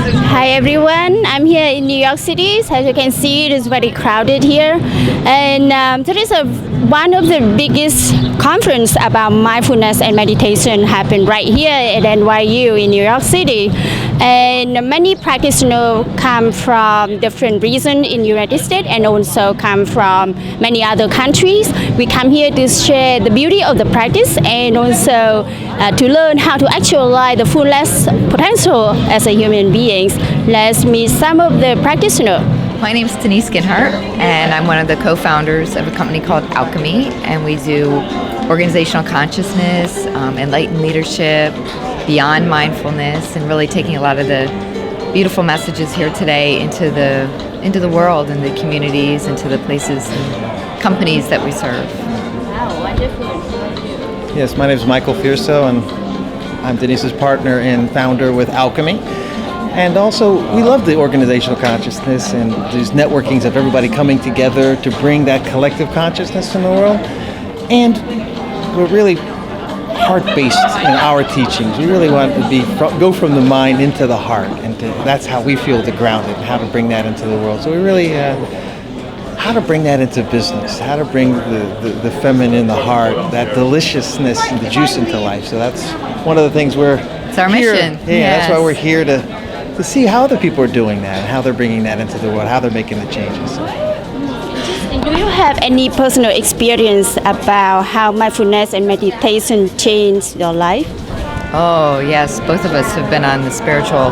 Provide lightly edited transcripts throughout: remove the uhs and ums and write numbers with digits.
Hi everyone, I'm here in New York City. As you can see, it is very crowded here. And there is one of the biggest conference about mindfulness and meditation happened right here at NYU in New York City. And many practitioners come from different regions in the United States and also come from many other countries. We come here to share the beauty of the practice and also to learn how to actualize the fullest potential as a human beings. Let's meet some of the practitioners. My name is Denise Gindhart, and I'm one of the co-founders of a company called Alchemy, and we do organizational consciousness, enlightened leadership, beyond mindfulness, and really taking a lot of the beautiful messages here today into the world and the communities, into the places and companies that we serve. Wow, wonderful. Yes, my name is Michael Firsow, and I'm Denise's partner and founder with Alchemy. And also, we love the organizational consciousness and these networkings of everybody coming together to bring that collective consciousness in the world. And we're really heart-based in our teachings. We really want to go from the mind into the heart, and that's how we feel the grounded, how to bring that into the world. So we really, how to bring that into business, how to bring the feminine, the heart, that deliciousness and the juice into life. So that's one of the things it's our mission. Yeah, yes. That's why we're here to see how other people are doing that, and how they're bringing that into the world, how they're making the changes. Do you have any personal experience about how mindfulness and meditation changed your life? Oh yes, both of us have been on the spiritual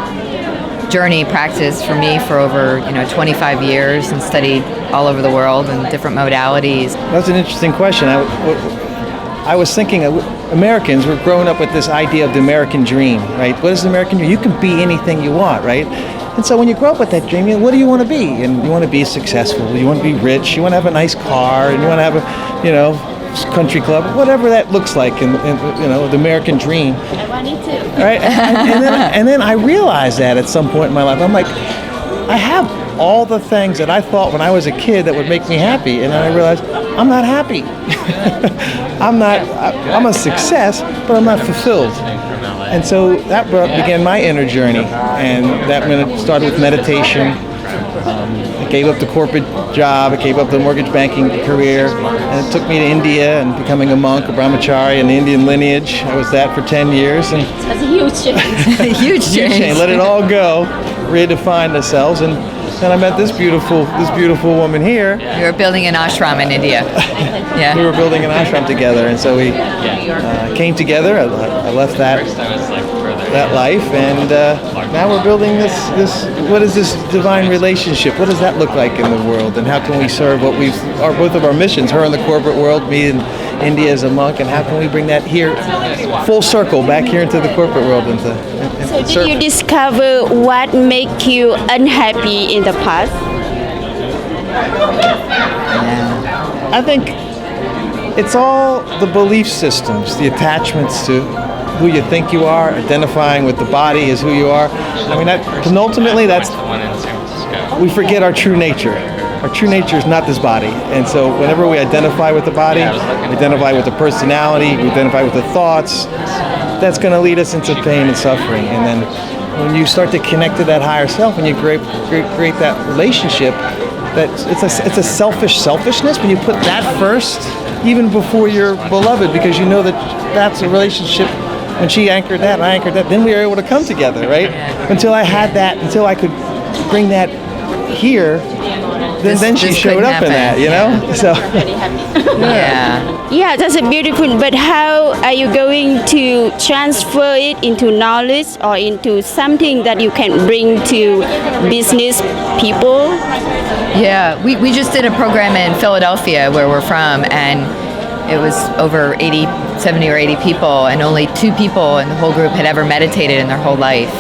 journey practice for me for over 25 years and studied all over the world in different modalities. That's an interesting question. I was thinking, Americans, we're growing up with this idea of the American dream, right? What is the American dream? You can be anything you want, right? And so when you grow up with that dream, what do you want to be? And you want to be successful, you want to be rich, you want to have a nice car, and you want to have a, country club, whatever that looks like in the American dream. I want it too. Right? And then I realized that at some point in my life, I'm like, I have all the things that I thought when I was a kid that would make me happy, and then I realized I'm not happy. I'm a success, but I'm not fulfilled. And so that began my inner journey, and that started with meditation. I gave up the corporate job, I gave up the mortgage banking career, and it took me to India and becoming a monk, a brahmachari in the Indian lineage. I was that for 10 years. And that's a huge change. Huge change. Let it all go, redefine ourselves, and then I met this beautiful woman here. We were building an ashram in India. Yeah. We were building an ashram together, and so we came together. I left that life, and now we're building this. What is this divine relationship? What does that look like in the world, and how can we serve what are both of our missions? Her in the corporate world, me in India as a monk, and how can we bring that here, full circle, back here into the corporate world? So did you discover what made you unhappy in the past? I think it's all the belief systems, the attachments to who you think you are, identifying with the body as who you are. I mean, ultimately, we forget our true nature. Our true nature is not this body. And so whenever we identify with the body, we identify with the personality, we identify with the thoughts, that's going to lead us into pain and suffering. And then when you start to connect to that higher self, and you create that relationship, that it's a selfishness when you put that first, even before your beloved, because you know that's a relationship. When she anchored that, and I anchored that, then we were able to come together, right? Until I had that, until I could bring that here, then she showed up in that, So, yeah, that's a beautiful. But how are you going to transfer it into knowledge or into something that you can bring to business people? Yeah, we just did a program in Philadelphia where we're from, and it was over 70 or 80 people, and only 2 people in the whole group had ever meditated in their whole life.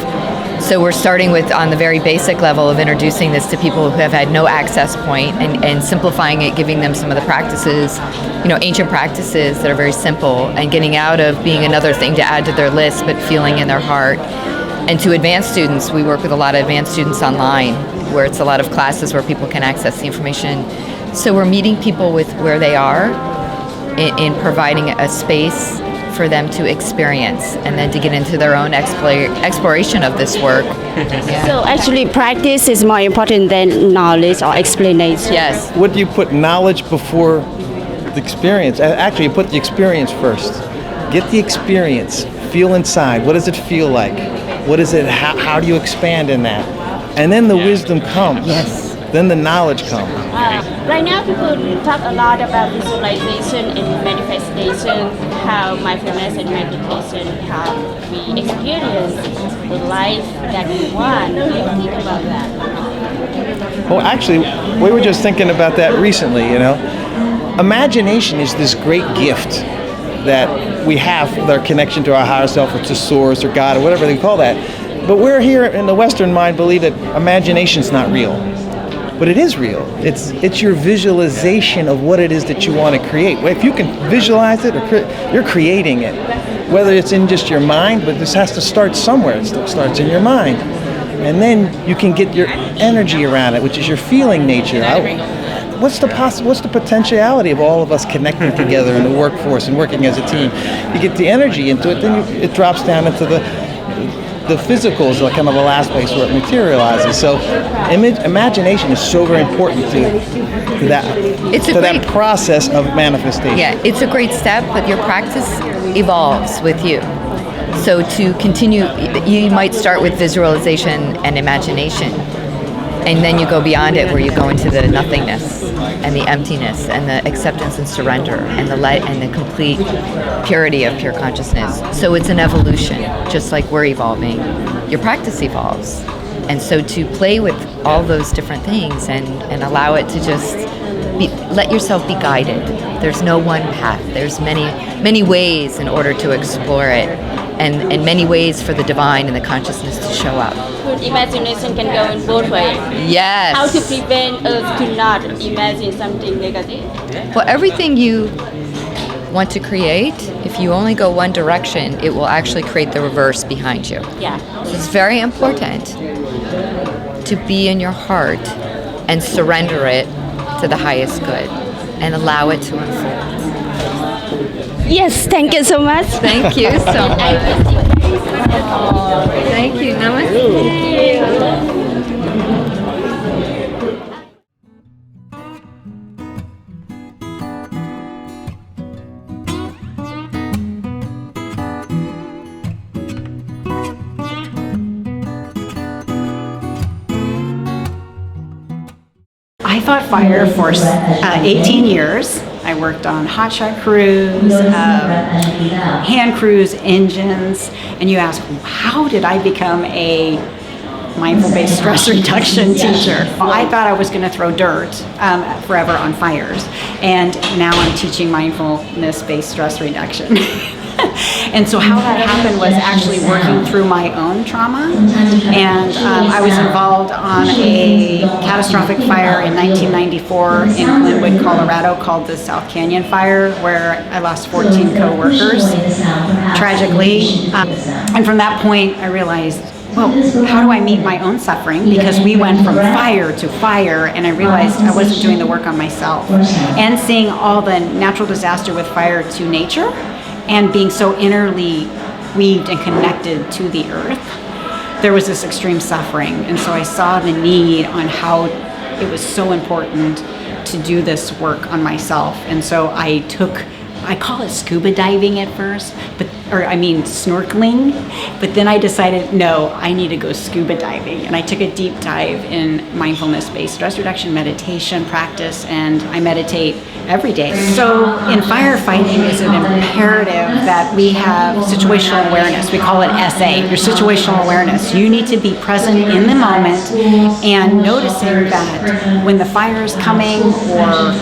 So we're starting with on the very basic level of introducing this to people who have had no access point, and simplifying it, giving them some of the practices, ancient practices that are very simple, and getting out of being another thing to add to their list, but feeling in their heart. And to advanced students, we work with a lot of advanced students online, where it's a lot of classes where people can access the information. So we're meeting people with where they are in providing a space for them to experience and then to get into their own exploration of this work. Yeah. So actually practice is more important than knowledge or explanation. Yes. What do you put knowledge before the experience? Actually, you put the experience first. Get the experience. Feel inside. What does it feel like? What is it? How do you expand in that? And then the wisdom comes. Yes. Then the knowledge comes. Right now people talk a lot about visualization and manifestation, how mindfulness and meditation have we experience the life that we want. What do you think about that? Well, actually, we were just thinking about that recently, you know. Imagination is this great gift that we have with our connection to our higher self or to source or God or whatever they call that. But we're here in the Western mind believe that imagination's not real. But it is real. It's your visualization of what it is that you want to create. Well, if you can visualize it, you're creating it. Whether it's in just your mind, but this has to start somewhere. It starts in your mind. And then you can get your energy around it, which is your feeling nature. What's the potentiality of all of us connecting together in the workforce and working as a team? You get the energy into it, then it drops down into the physical is kind of the last place where it materializes. So imagination is so very important to that process of manifestation. Yeah, it's a great step, but your practice evolves with you. So to continue, you might start with visualization and imagination, and then you go beyond it where you go into the nothingness and the emptiness and the acceptance and surrender and the light and the complete purity of pure consciousness. So it's an evolution, just like we're evolving. Your practice evolves. And so to play with all those different things and allow it to just let yourself be guided. There's no one path. There's many ways in order to explore it, and many ways for the divine and the consciousness to show up. Imagination can go in both ways. Yes. How to prevent us to not imagine something negative? Well, everything you want to create, if you only go one direction, it will actually create the reverse behind you. Yeah. So it's very important to be in your heart and surrender it to the highest good and allow it to unfold. Yes, thank you so much. Thank you so much. Thank you. Namaste. I fought fire for 18 years. I worked on hotshot crews, hand crews, engines, and you ask, how did I become a mindful-based stress reduction teacher? Well, I thought I was going to throw dirt forever on fires, and now I'm teaching mindfulness-based stress reduction. And so how that happened was actually working through my own trauma, and I was involved on a catastrophic fire in 1994 in Glenwood, Colorado called the South Canyon Fire, where I lost 14 co-workers, tragically. And from that point I realized, well, how do I meet my own suffering? Because we went from fire to fire, and I realized I wasn't doing the work on myself. And seeing all the natural disaster with fire to nature, and being so innerly weaved and connected to the earth, there was this extreme suffering. And so I saw the need on how it was so important to do this work on myself. And so I call it scuba diving at first, snorkeling, but then I decided, no, I need to go scuba diving. And I took a deep dive in mindfulness-based stress reduction meditation practice, and I meditate every day. So in firefighting, it's an imperative that we have situational awareness. We call it SA, your situational awareness. You need to be present in the moment and noticing that when the fire is coming or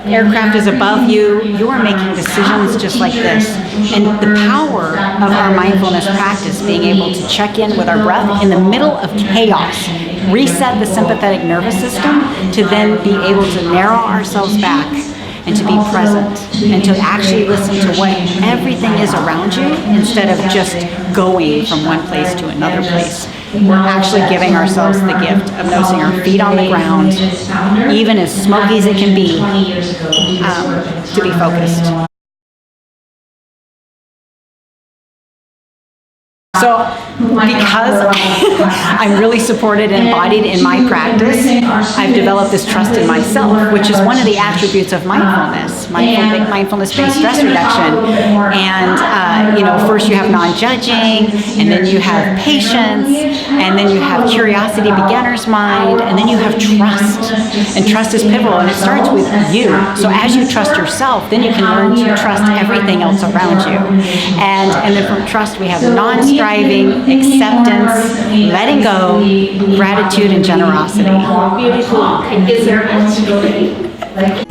aircraft is above you, you are making decisions just like this. And the power of our mindfulness practice, being able to check in with our breath in the middle of chaos, reset the sympathetic nervous system to then be able to narrow ourselves back and to be present and to actually listen to what everything is around you instead of just going from one place to another place. We're actually giving ourselves the gift of noticing our feet on the ground, even as smoky as it can be, to be focused. So because I'm really supported and embodied in my practice, I've developed this trust in myself, which is one of the attributes of mindfulness-based stress reduction. And, first you have non-judging, and then you have patience, and then you have curiosity, beginner's mind, and then you have trust. And trust is pivotal, and it starts with you. So as you trust yourself, then you can learn to trust everything else around you. And then from trust we have non-striving, acceptance, letting go, gratitude, and generosity. Beautiful. Thank you so much.